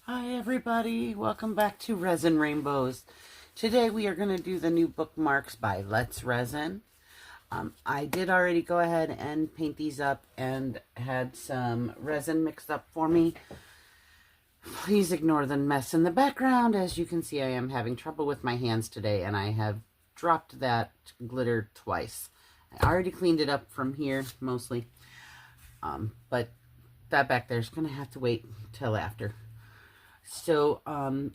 Hi everybody, welcome back to Resin Rainbows. Today we are going to do the new bookmarks by Let's Resin. I did already go ahead and paint these up and had some resin mixed up for me. Please ignore the mess in the background. As you can see, I am having trouble with my hands today and I have dropped that glitter twice. I already cleaned it up from here mostly, but that back there is going to have to wait till after. So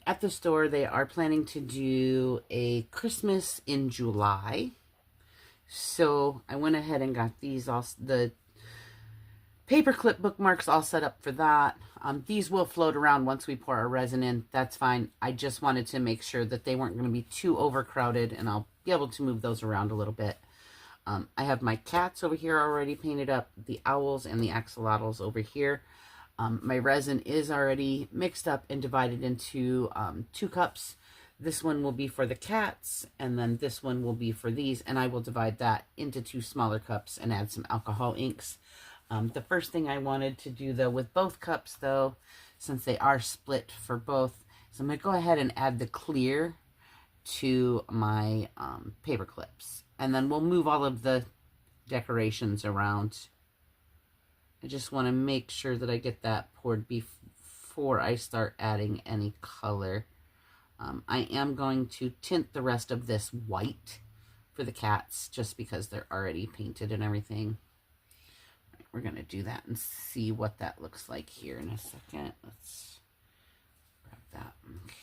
at the store, they are planning to do a Christmas in July. So I went ahead and got these all, the paperclip bookmarks all set up for that. These will float around once we pour our resin in. That's fine. I just wanted to make sure that they weren't going to be too overcrowded, and I'll be able to move those around a little bit. I have my cats over here already painted up, the owls and the axolotls over here. My resin is already mixed up and divided into 2 cups. This one will be for the cats, and then this one will be for these, and I will divide that into 2 smaller cups and add some alcohol inks. The first thing I wanted to do, though, with both cups, though, since they are split for both, is I'm going to go ahead and add the clear to my paper clips, and then we'll move all of the decorations around. I just want to make sure that I get that poured before I start adding any color. I am going to tint the rest of this white for the cats just because they're already painted and everything. Right, we're going to do that and see what that looks like here in a second. Let's grab that. Okay.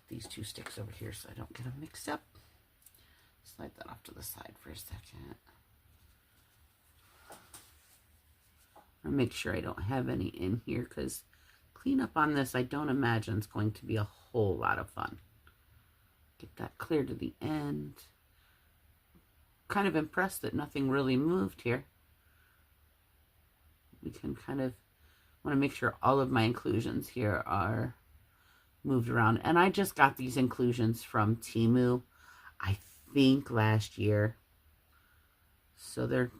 These 2 sticks over here so I don't get them mixed up. Slide that off to the side for a second. I'll make sure I don't have any in here because cleanup on this I don't imagine is going to be a whole lot of fun. Get that clear to the end. Kind of impressed that nothing really moved here. We can kind of want to make sure all of my inclusions here are moved around. And I just got these inclusions from Temu, I think last year. So they're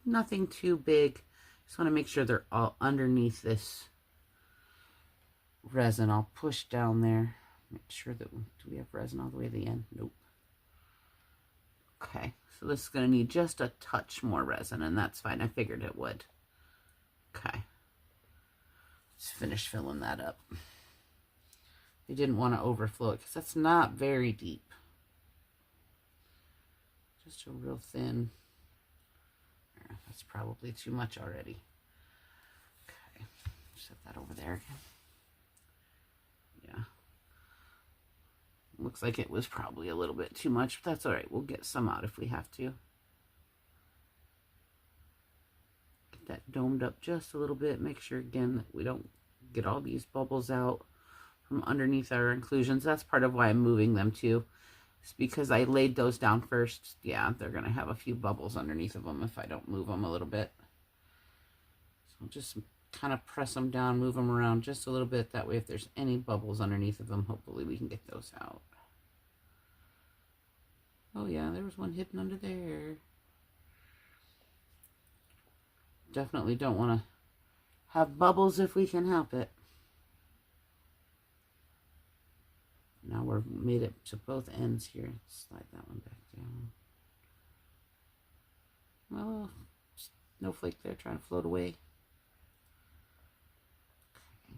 nothing too big. Just want to make sure they're all underneath this resin. I'll push down there. Make sure that, do we have resin all the way to the end? Nope. Okay, so this is going to need just a touch more resin, and that's fine. I figured it would. Okay. Let's finish filling that up. I didn't want to overflow it because that's not very deep. Just a real thin. That's probably too much already. Okay, set that over there again. Yeah. Looks like it was probably a little bit too much, but that's all right. We'll get some out if we have to. Get that domed up just a little bit. Make sure, again, that we don't get all these bubbles out from underneath our inclusions. That's part of why I'm moving them too. It's because I laid those down first. Yeah, they're going to have a few bubbles underneath of them if I don't move them a little bit. So I'll just kind of press them down, move them around just a little bit. That way if there's any bubbles underneath of them, hopefully we can get those out. Oh yeah, there was one hidden under there. Definitely don't want to have bubbles if we can help it. Now we're made it to both ends here. Slide that one back down. Well, snowflake there trying to float away. Okay.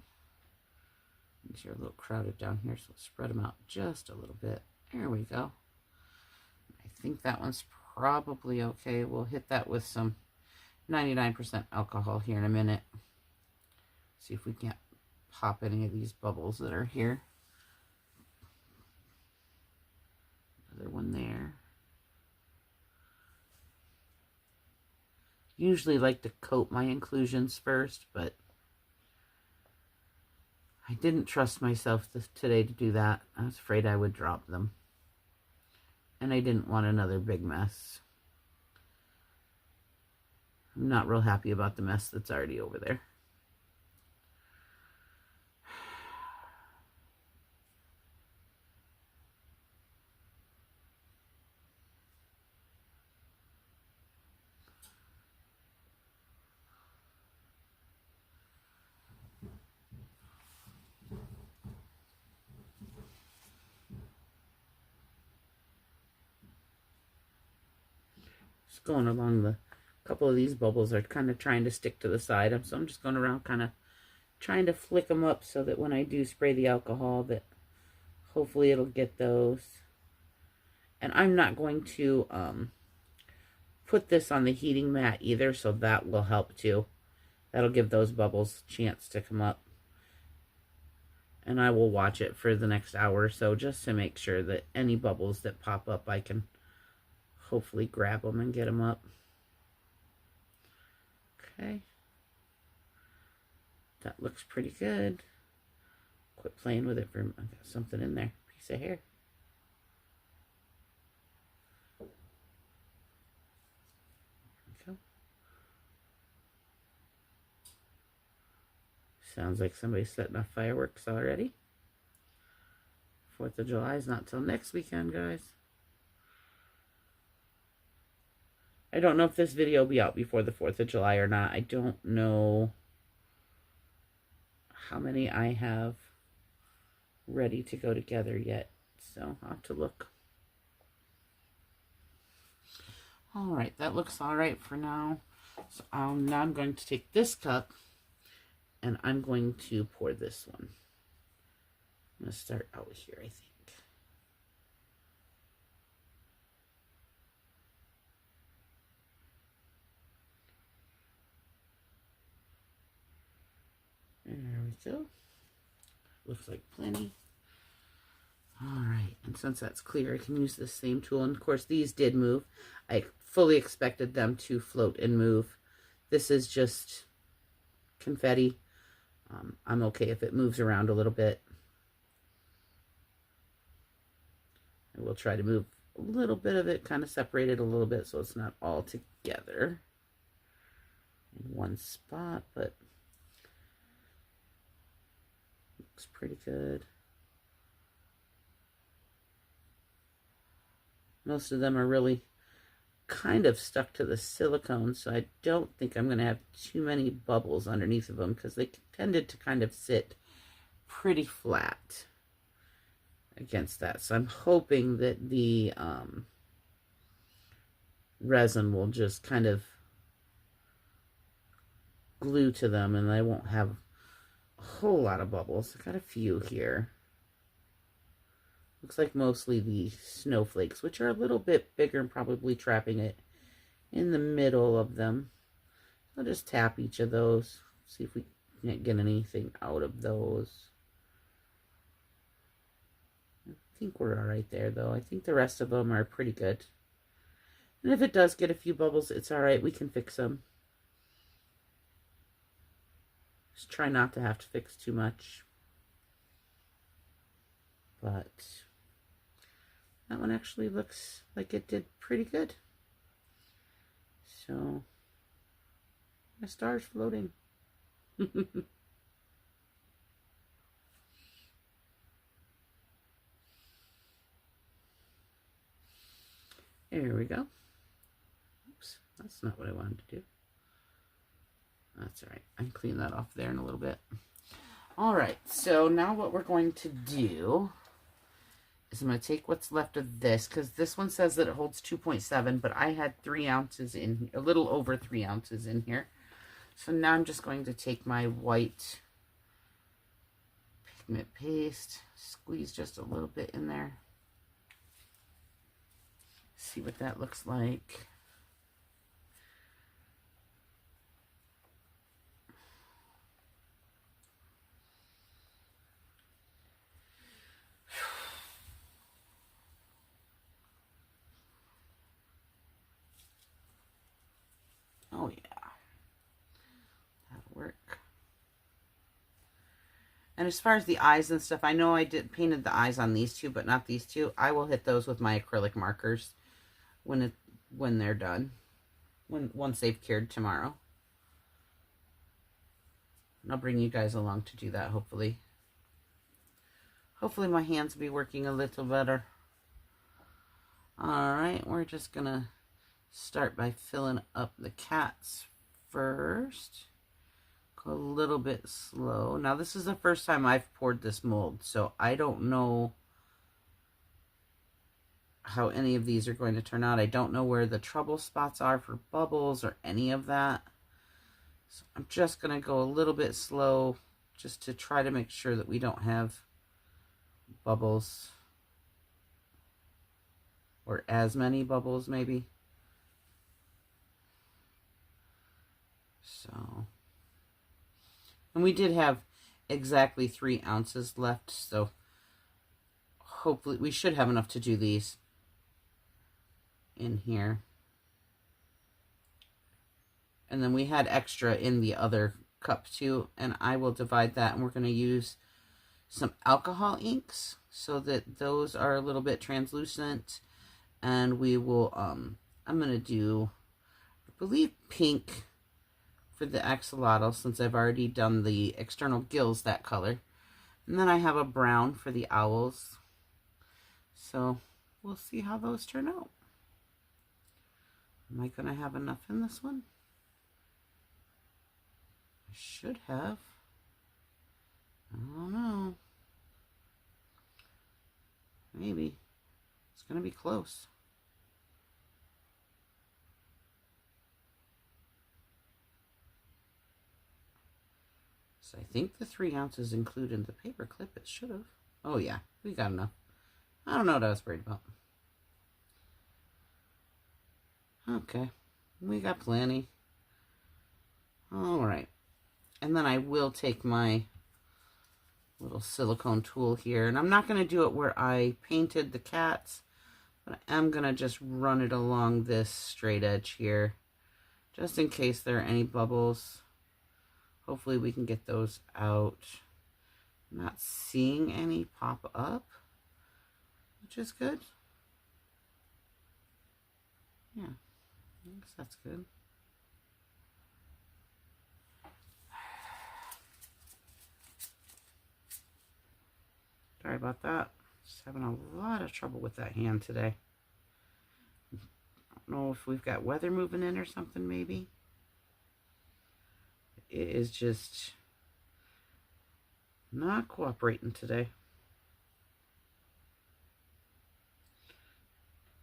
These are a little crowded down here, so let's spread them out just a little bit. There we go. I think that one's probably okay. We'll hit that with some 99% alcohol here in a minute. See if we can't pop any of these bubbles that are here. Another one there. Usually like to coat my inclusions first, but I didn't trust myself today to do that. I was afraid I would drop them. And I didn't want another big mess. I'm not real happy about the mess that's already over there. going along the, a couple of these bubbles are kind of trying to stick to the side. So I'm just going around kind of trying to flick them up so that when I do spray the alcohol that hopefully it'll get those. And I'm not going to put this on the heating mat either, so that will help too. That'll give those bubbles a chance to come up. And I will watch it for the next hour or so just to make sure that any bubbles that pop up, I can hopefully grab them and get them up. Okay. That looks pretty good. Quit playing with it for, I got something in there, piece of hair. Sounds like somebody's setting off fireworks already. 4th of July is not till next weekend, guys. I don't know if this video will be out before the 4th of July or not. I don't know how many I have ready to go together yet. So I'll have to look. Alright, that looks alright for now. So now I'm going to take this cup and I'm going to pour this one. I'm going to start out here, I think. There we go. Looks like plenty. Alright, and since that's clear, I can use the same tool. And of course, these did move. I fully expected them to float and move. This is just confetti. I'm okay if it moves around a little bit. I will try to move a little bit of it, kind of separate it a little bit so it's not all together in one spot, but looks pretty good. Most of them are really kind of stuck to the silicone, so I don't think I'm going to have too many bubbles underneath of them because they tended to kind of sit pretty flat against that. So I'm hoping that the resin will just kind of glue to them and I won't have a whole lot of bubbles. I got a few here. Looks like mostly the snowflakes, which are a little bit bigger and probably trapping it in the middle of them. I'll just tap each of those, see if we can't get anything out of those. I think we're all right there, though. I think the rest of them are pretty good. And if it does get a few bubbles, it's all right. We can fix them. Just try not to have to fix too much. But that one actually looks like it did pretty good. So, my star's floating. There we go. Oops, that's not what I wanted to do. That's all right. I can clean that off there in a little bit. All right, so now what we're going to do is I'm going to take what's left of this, because this one says that it holds 2.7, but I had 3 ounces in, a little over 3 ounces in here. So now I'm just going to take my white pigment paste, squeeze just a little bit in there. See what that looks like. Oh yeah, that'll work. And as far as the eyes and stuff, I know I painted the eyes on these two, but not these two. I will hit those with my acrylic markers when they're done, once they've cured tomorrow. And I'll bring you guys along to do that, hopefully. Hopefully my hands will be working a little better. All right, we're just gonna start by filling up the cats first. Go a little bit slow. Now this is the first time I've poured this mold, so I don't know how any of these are going to turn out. I don't know where the trouble spots are for bubbles or any of that. So I'm just going to go a little bit slow just to try to make sure that we don't have bubbles, or as many bubbles maybe. So, and we did have exactly 3 ounces left, so hopefully we should have enough to do these in here. And then we had extra in the other cup too, and I will divide that, and we're going to use some alcohol inks so that those are a little bit translucent. And we will, I'm going to do, I believe, pink for the axolotl, since I've already done the external gills that color. And then I have a brown for the owls. So we'll see how those turn out. Am I going to have enough in this one? I should have. I don't know. Maybe. It's going to be close. So I think the 3 ounces included the paper clip. It should have. Oh yeah, we got enough. I don't know what I was worried about. Okay, we got plenty. All right. And then I will take my little silicone tool here. And I'm not going to do it where I painted the cats, but I am going to just run it along this straight edge here, just in case there are any bubbles. Hopefully we can get those out. I'm not seeing any pop up, which is good. Yeah, I guess that's good. Sorry about that. Just having a lot of trouble with that hand today. I don't know if we've got weather moving in or something, maybe. It is just not cooperating today.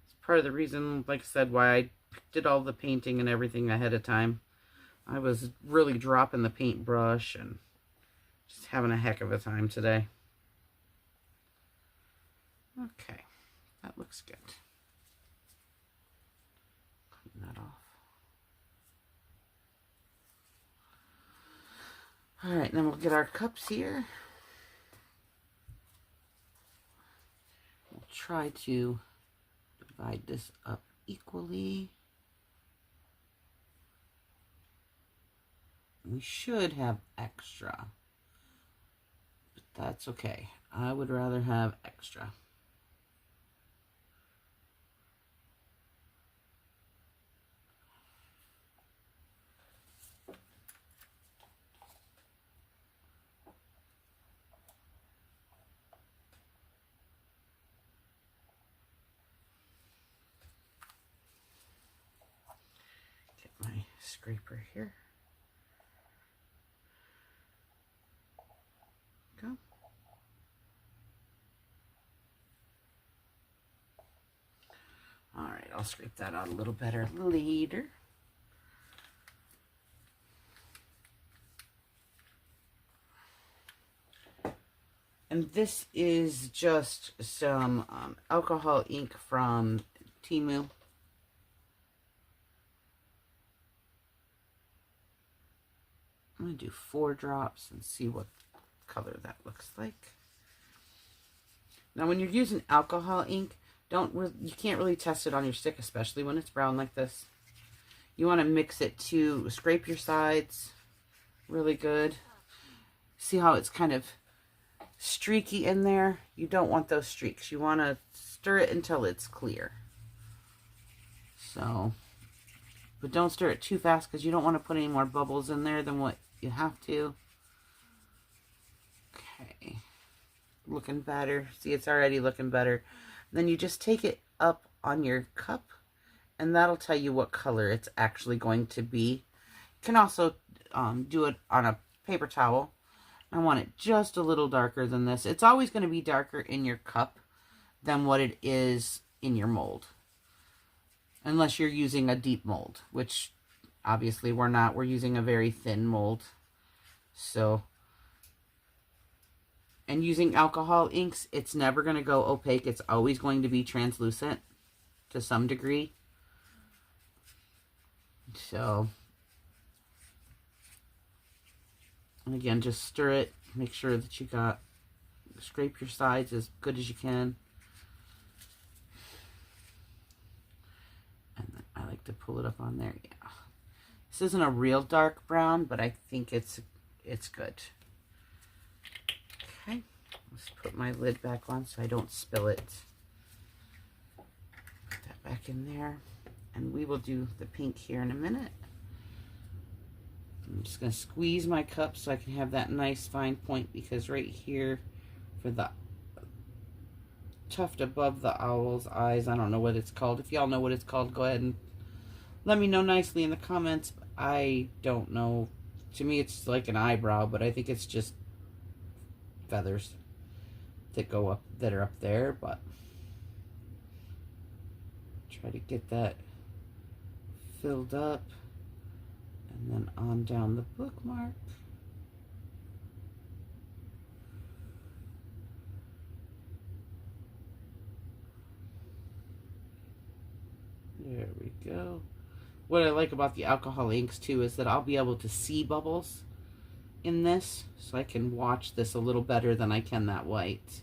It's part of the reason, like I said, why I did all the painting and everything ahead of time. I was really dropping the paintbrush and just having a heck of a time today. Okay, that looks good. Clean that off. All right, then we'll get our cups here. We'll try to divide this up equally. We should have extra, but that's okay. I would rather have extra. My scraper here. Go. All right, I'll scrape that out a little better later. And this is just some alcohol ink from Temu. I'm going to do 4 drops and see what color that looks like. Now, when you're using alcohol ink, you can't really test it on your stick, especially when it's brown like this. You want to mix it to scrape your sides really good. See how it's kind of streaky in there? You don't want those streaks. You want to stir it until it's clear. So, but don't stir it too fast because you don't want to put any more bubbles in there than what you have to. Okay, looking better. See, it's already looking better. Then you just take it up on your cup, and that'll tell you what color it's actually going to be. You can also do it on a paper towel. I want it just a little darker than this. It's always going to be darker in your cup than what it is in your mold. Unless you're using a deep mold, which obviously we're not. We're using a very thin mold. So, and using alcohol inks, it's never going to go opaque. It's always going to be translucent to some degree. So, and again, just stir it. Make sure that you scrape your sides as good as you can. And then I like to pull it up on there. Yeah. This isn't a real dark brown, but I think it's good. Okay. Let's put my lid back on so I don't spill it. Put that back in there. And we will do the pink here in a minute. I'm just going to squeeze my cup so I can have that nice fine point, because right here for the tuft above the owl's eyes, I don't know what it's called. If y'all know what it's called, go ahead and let me know nicely in the comments. I don't know. To me, it's like an eyebrow, but I think it's just feathers that go up, that are up there. But try to get that filled up, and then on down the bookmark. There we go. What I like about the alcohol inks too is that I'll be able to see bubbles in this, so I can watch this a little better than I can that white.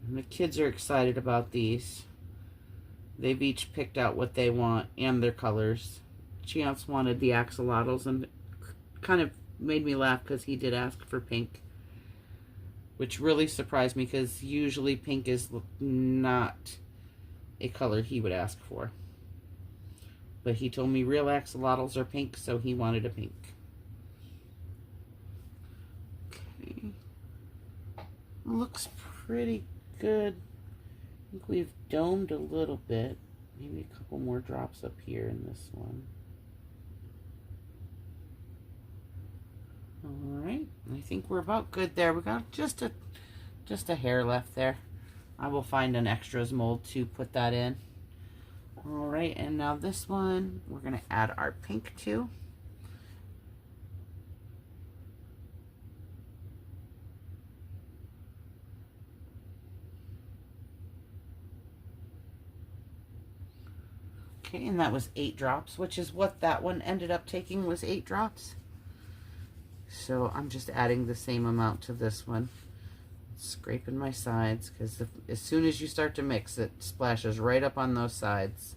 And the kids are excited about these. They've each picked out what they want and their colors. Chance wanted the axolotls, and kind of made me laugh because he did ask for pink, which really surprised me because usually pink is not a color he would ask for. But he told me real axolotls are pink, so he wanted a pink. Okay. Looks pretty good. I think we've domed a little bit. Maybe a couple more drops up here in this one. Alright, I think we're about good there. We got just a hair left there. I will find an extras mold to put that in. Alright, and now this one we're going to add our pink to. Okay, and that was 8 drops, which is what that one ended up taking, was 8 drops. So I'm just adding the same amount to this one. Scraping my sides, because as soon as you start to mix, it splashes right up on those sides.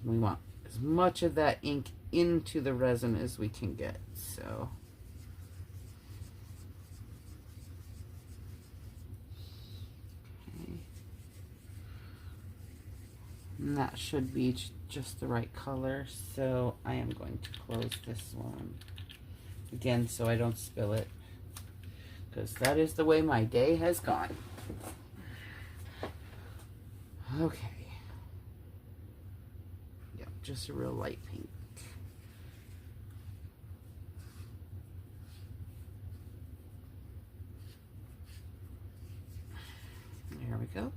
We want as much of that ink into the resin as we can get. So okay. And that should be just the right color. So I am going to close this one again so I don't spill it, because that is the way my day has gone. Okay. Yep, just a real light pink. There we go.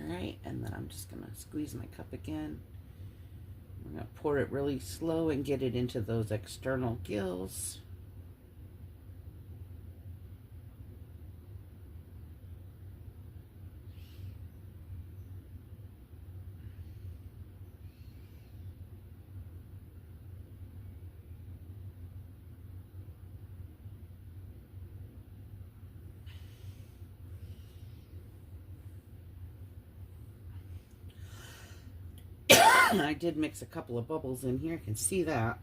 Alright, and then I'm just going to squeeze my cup again. I'm going to pour it really slow and get it into those external gills. I did mix a couple of bubbles in here. I can see that.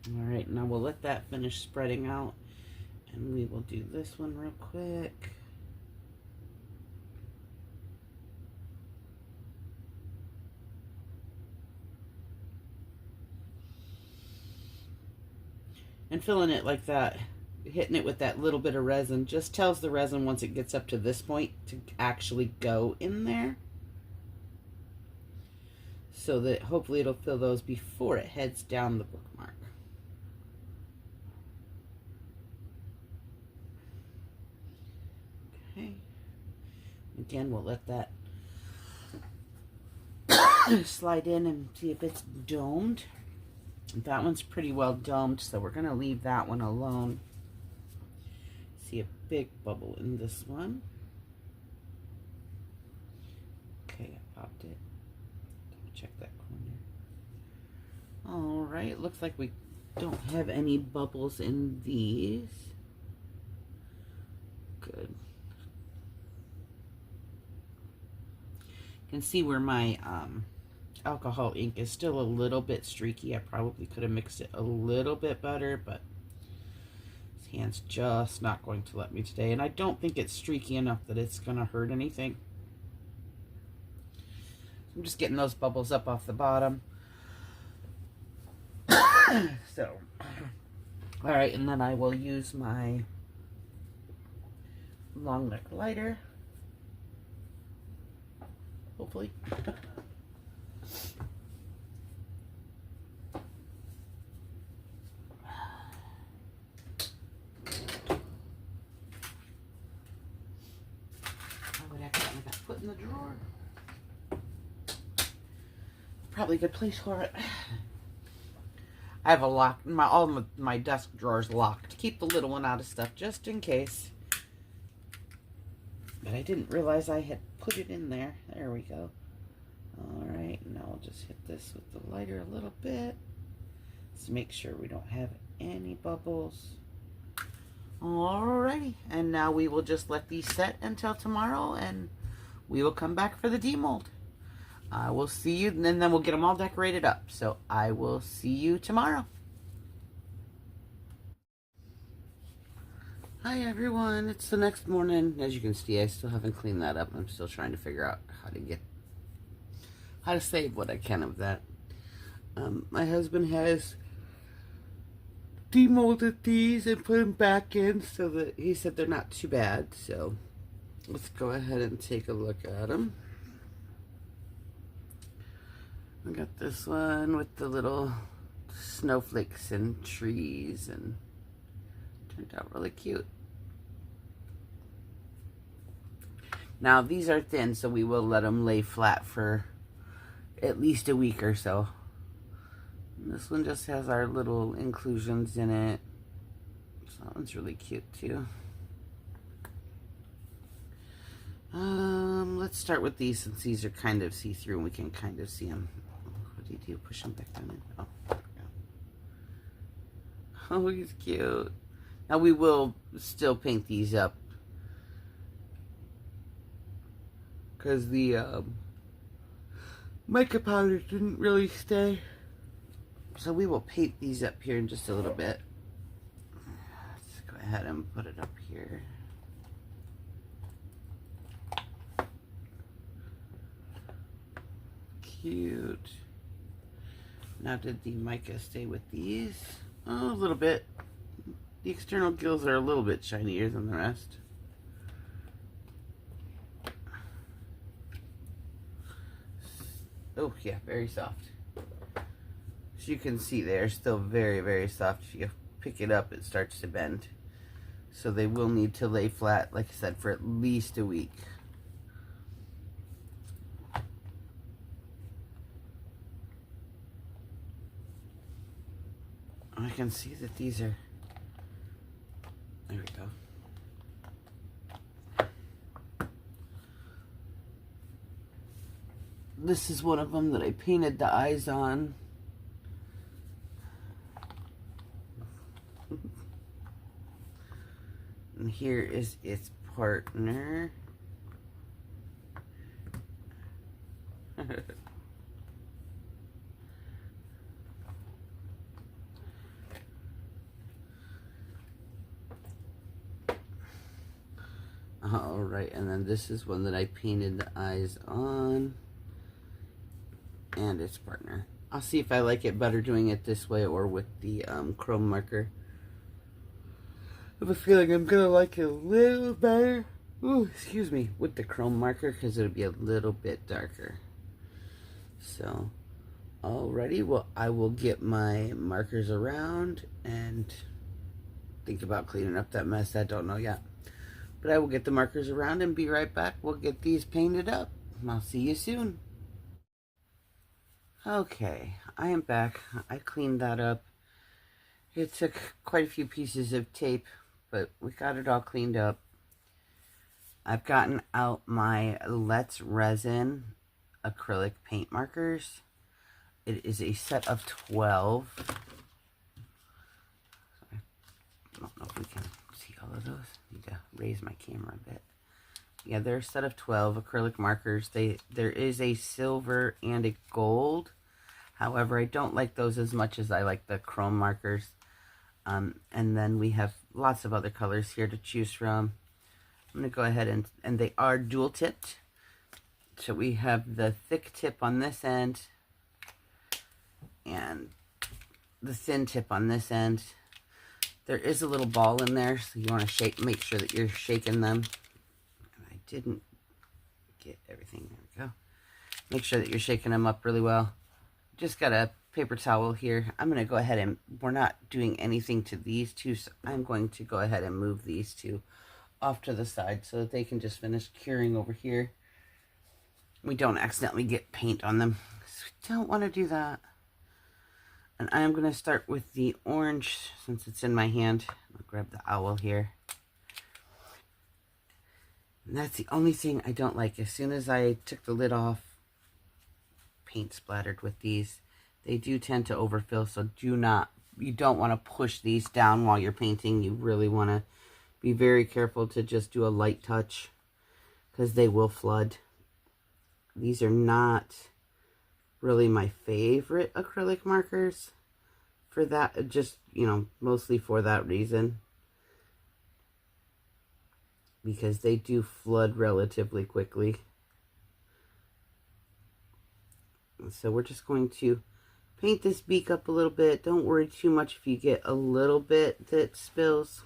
All right, now we'll let that finish spreading out, and we will do this one real quick. And filling it like that hitting it with that little bit of resin just tells the resin once it gets up to this point to actually go in there. So that hopefully it'll fill those before it heads down the bookmark. Okay. Again, we'll let that slide in and see if it's domed. That one's pretty well domed, so we're going to leave that one alone. See a big bubble in this one. Okay, I popped it. Check that corner. All right, looks like we don't have any bubbles in these. Good. You can see where my alcohol ink is still a little bit streaky. I probably could have mixed it a little bit better, but this hand's just not going to let me today. And I don't think it's streaky enough that it's going to hurt anything. I'm just getting those bubbles up off the bottom. So, all right, and then I will use my long neck lighter. Hopefully. Put in the drawer. Probably a good place for it. I have a lock. All of my desk drawers locked to keep the little one out of stuff just in case. But I didn't realize I had put it in there. There we go. All right, now I'll just hit this with the lighter a little bit. Let's make sure we don't have any bubbles. Alrighty, and now we will just let these set until tomorrow, and we will come back for the demold. I will see you, and then we'll get them all decorated up. So I will see you tomorrow. Hi everyone, it's the next morning. As you can see, I still haven't cleaned that up. I'm still trying to figure out how to save what I can of that. My husband has demolded these and put them back in, so that he said they're not too bad. So let's go ahead and take a look at them. I got this one with the little snowflakes and trees, and turned out really cute. Now these are thin, so we will let them lay flat for at least a week or so. And this one just has our little inclusions in it. So that one's really cute too. Let's start with these, since these are kind of see-through and we can kind of see them. What do you do? Push them back down in? Oh, there we go. Oh, he's cute. Now we will still paint these up, because the mica powder didn't really stay. So we will paint these up here in just a little bit. Let's go ahead and put it up here. Cute. Now, did the mica stay with these? Oh, a little bit. The external gills are a little bit shinier than the rest. Oh yeah, very soft. As you can see, they're still very, very soft. If you pick it up, it starts to bend. So they will need to lay flat, like I said, for at least a week. I can see that these are, there we go. This is one of them that I painted the eyes on. And here is its partner. Alright, and then this is one that I painted the eyes on. And its partner. I'll see if I like it better doing it this way or with the chrome marker. have a feeling I'm gonna like it a little better. Ooh, excuse me, with the chrome marker because it'll be a little bit darker. So, alrighty, well, I will get my markers around and think about cleaning up that mess. I don't know yet. But I will get the markers around and be right back. We'll get these painted up. I'll see you soon. Okay, I am back. I cleaned that up. It took quite a few pieces of tape, but we got it all cleaned up. I've gotten out my Let's Resin acrylic paint markers. It is a set of 12. I don't know if we can see all of those. I need to raise my camera a bit. Yeah, they're a set of 12 acrylic markers. There is a silver and a gold. However, I don't like those as much as I like the chrome markers. And then we have lots of other colors here to choose from. I'm going to go ahead and they are dual tipped. So we have the thick tip on this end and the thin tip on this end. There is a little ball in there, so you want to make sure that you're shaking them. I didn't get everything. There we go. Make sure that you're shaking them up really well. Just got a paper towel here. I'm going to go ahead and, we're not doing anything to these two, so I'm going to go ahead and move these two off to the side so that they can just finish curing over here. We don't accidentally get paint on them, so we don't want to do that. And I am going to start with the orange since it's in my hand. I'll grab the owl here. And that's the only thing I don't like. As soon as I took the lid off, paint splattered with these. They do tend to overfill, so you don't want to push these down while you're painting. You really want to be very careful to just do a light touch because they will flood. These are not really my favorite acrylic markers for that, just, mostly for that reason. Because they do flood relatively quickly. So we're just going to paint this beak up a little bit. Don't worry too much if you get a little bit that spills.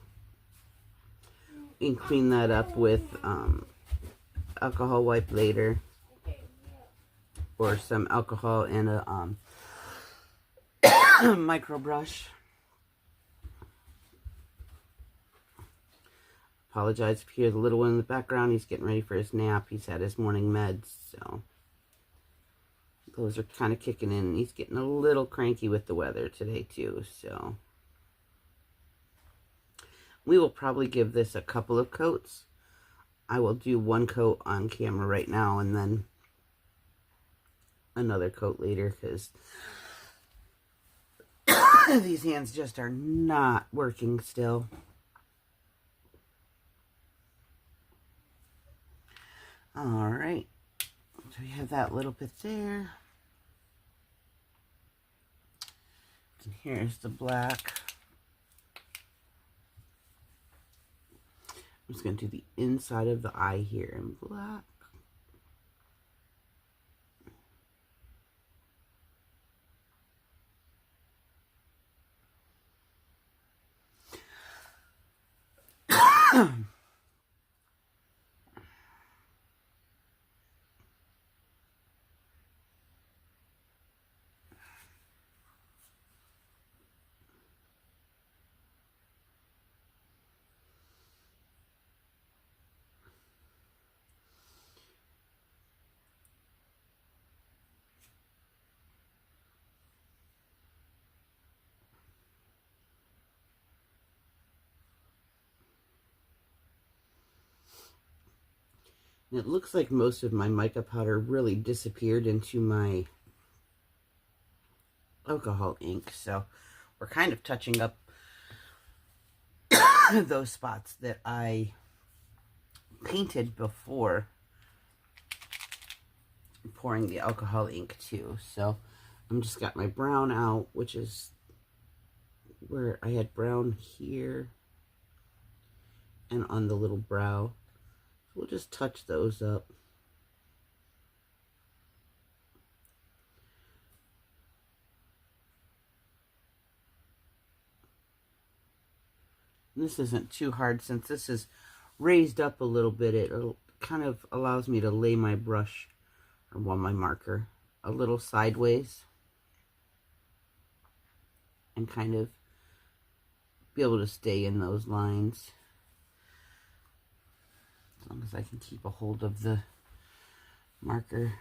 You can clean that up with alcohol wipe later. Or some alcohol and a micro brush. Apologize if you hear the little one in the background. He's getting ready for his nap. He's had his morning meds, so those are kind of kicking in. He's getting a little cranky with the weather today too, so we will probably give this a couple of coats. I will do one coat on camera right now and then another coat later because these hands just are not working still. All right, so we have that little bit there. And here's the black. I'm just going to do the inside of the eye here in black. And it looks like most of my mica powder really disappeared into my alcohol ink. So we're kind of touching up those spots that I painted before pouring the alcohol ink too. So I'm just got my brown out, which is where I had brown here and on the little brow. We'll just touch those up. And This isn't too hard since this is raised up a little bit. It kind of allows me to lay my brush, or well, my marker, a little sideways and kind of be able to stay in those lines. As long as I can keep a hold of the marker.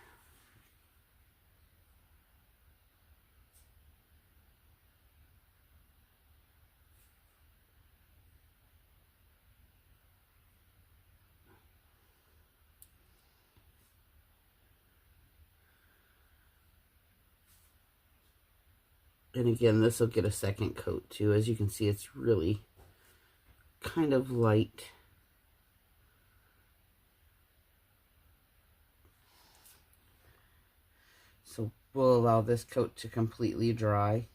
And again, this will get a second coat too. As you can see, it's really kind of light. So we'll allow this coat to completely dry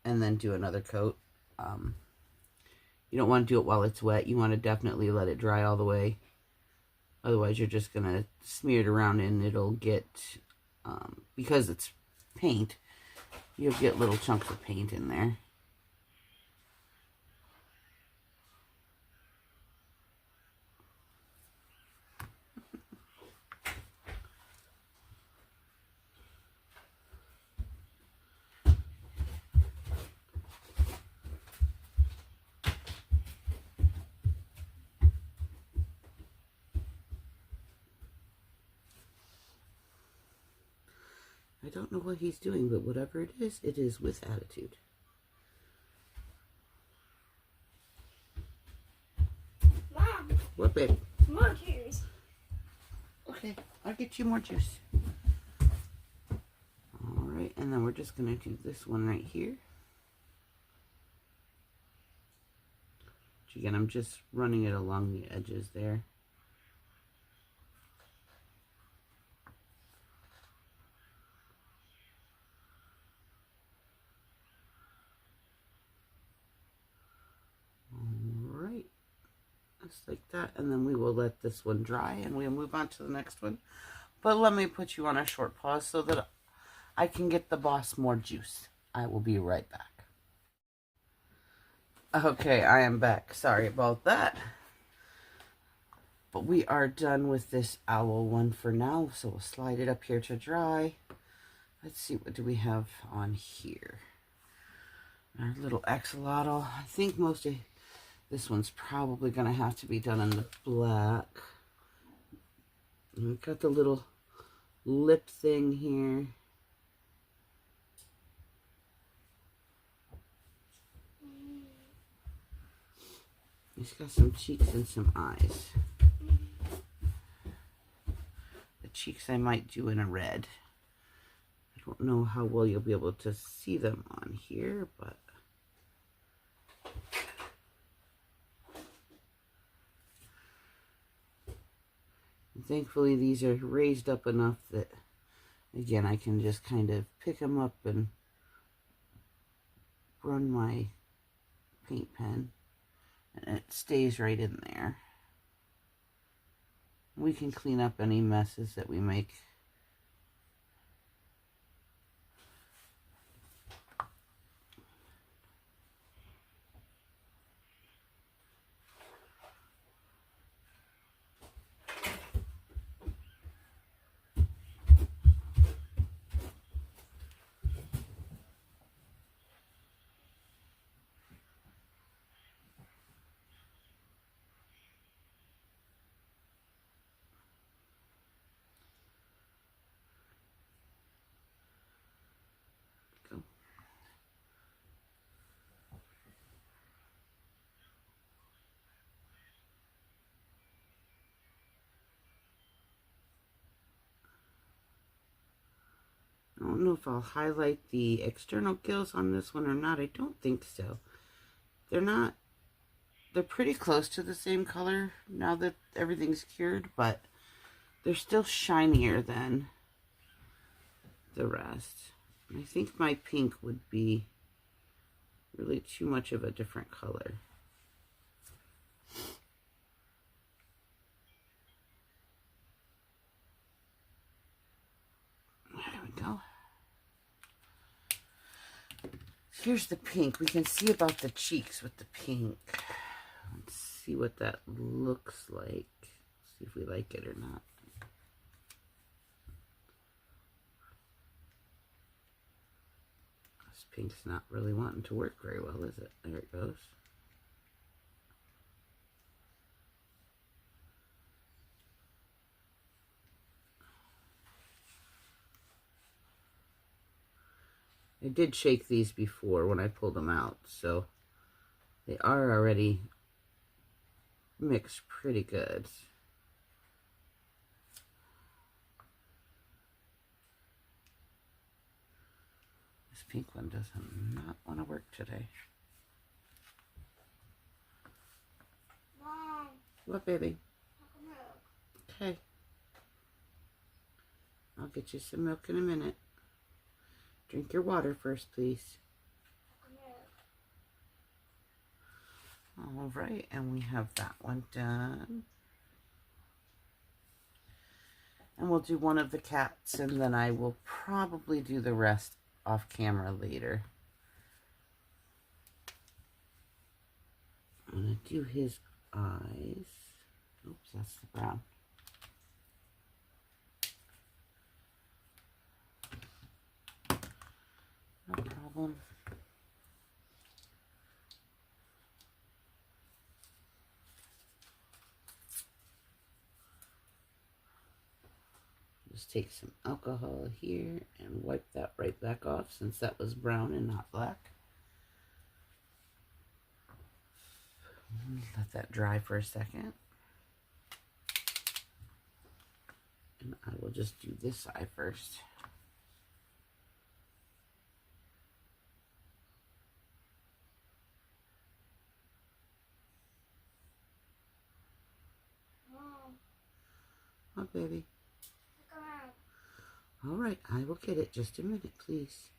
and then do another coat. You don't want to do it while it's wet. You want to definitely let it dry all the way. Otherwise, you're just going to smear it around and it'll get, because it's paint, you'll get little chunks of paint in there. I don't know what he's doing, but whatever it is with attitude. Mom. What, babe? More juice. Okay, I'll get you more juice. Alright, and then we're just going to do this one right here. Which again, I'm just running it along the edges there. Alright, just like that, and then we will let this one dry and we'll move on to the next one. But let me put you on a short pause so that I can get the boss more juice. I will be right back. Okay, I am back. Sorry about that. But we are done with this owl one for now, so we'll slide it up here to dry. Let's see, what do we have on here? Our little axolotl. I think most of this one's probably going to have to be done in the black. And we've got the little lip thing here. He's got some cheeks and some eyes. The cheeks I might do in a red. I don't know how well you'll be able to see them on here, but and thankfully these are raised up enough that, again, I can just kind of pick them up and run my paint pen. And it stays right in there. We can clean up any messes that we make. I don't know if I'll highlight the external gills on this one or not. I don't think so. They're pretty close to the same color now that everything's cured, but they're still shinier than the rest. I think my pink would be really too much of a different color. There we go. Here's the pink. We can see about the cheeks with the pink. see what that looks like. See if we like it or not. This pink's not really wanting to work very well, is it? There it goes. I did shake these before when I pulled them out, so they are already mixed pretty good. This pink one does not want to work today. Mom. What, baby? Milk. Okay. I'll get you some milk in a minute. Drink your water first, please. Milk. All right, and we have that one done. And we'll do one of the cats, and then I will probably do the rest off camera later. I'm going to do his eyes. Oops, that's the brown. No problem. Just take some alcohol here and wipe that right back off since that was brown and not black. Let that dry for a second. And I will just do this eye first. Mom. Oh, baby. Look around. All right, I will get it. Just a minute, please.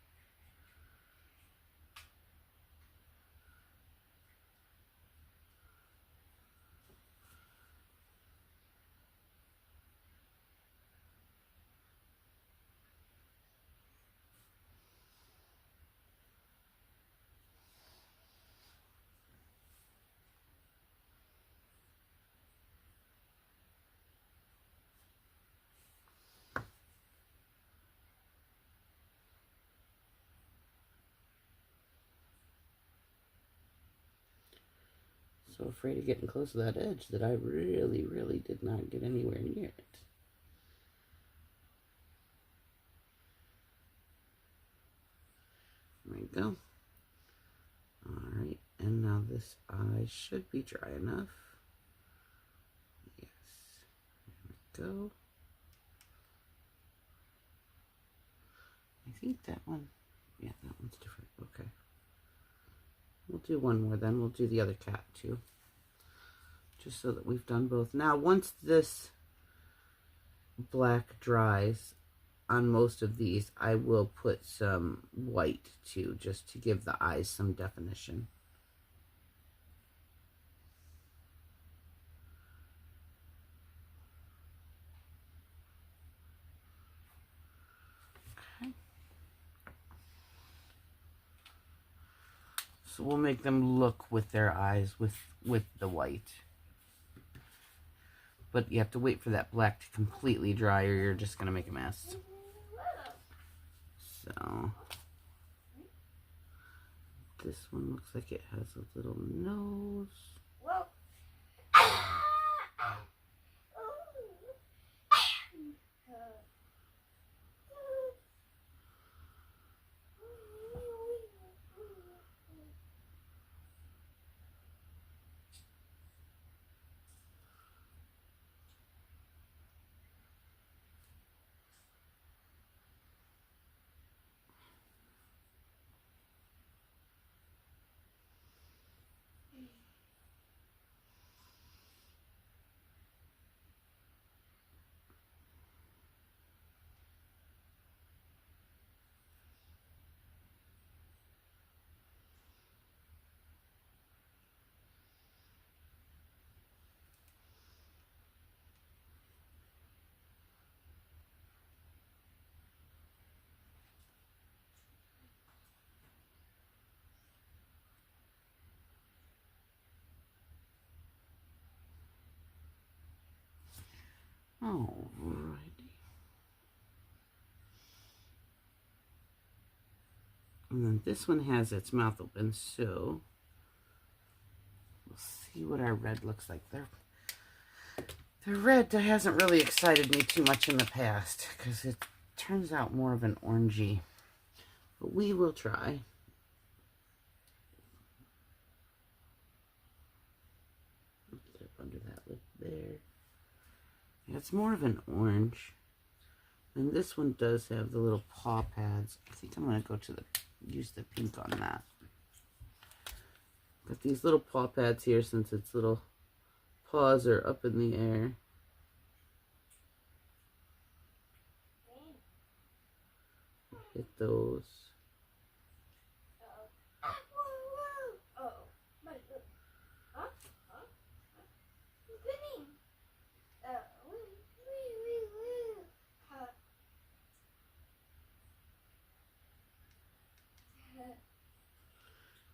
So afraid of getting close to that edge that I really did not get anywhere near it. There we go. Alright, and now this eye should be dry enough. Yes. There we go. I think that one, yeah, that one's different. Okay. We'll do one more then. We'll do the other cat too. Just so that we've done both. Now, once this black dries on most of these, I will put some white too, just to give the eyes some definition. Okay. So we'll make them look with their eyes with the white. But you have to wait for that black to completely dry or you're just going to make a mess. So, this one looks like it has a little nose. Whoa. Alrighty. And then this one has its mouth open, so we'll see what our red looks like. The red hasn't really excited me too much in the past because it turns out more of an orangey. But we will try. Up under that lip there. Yeah, it's more of an orange. And this one does have the little paw pads. I think I'm going to go to use the pink on that. Got these little paw pads here since its little paws are up in the air. Hit those.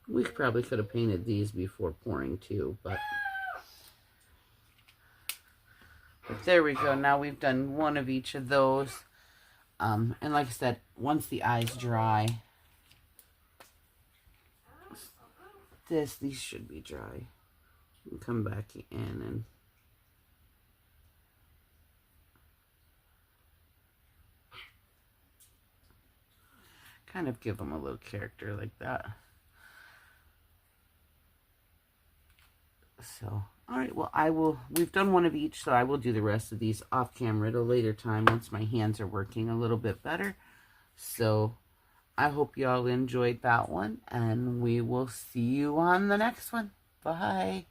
We probably could have painted these before pouring too, but there we go. Now we've done one of each of those. And like I said, once the eyes dry, these should be dry. You can come back in and kind of give them a little character like that. So, all right, well, we've done one of each, so I will do the rest of these off camera at a later time once my hands are working a little bit better. So, I hope y'all enjoyed that one, and we will see you on the next one. Bye.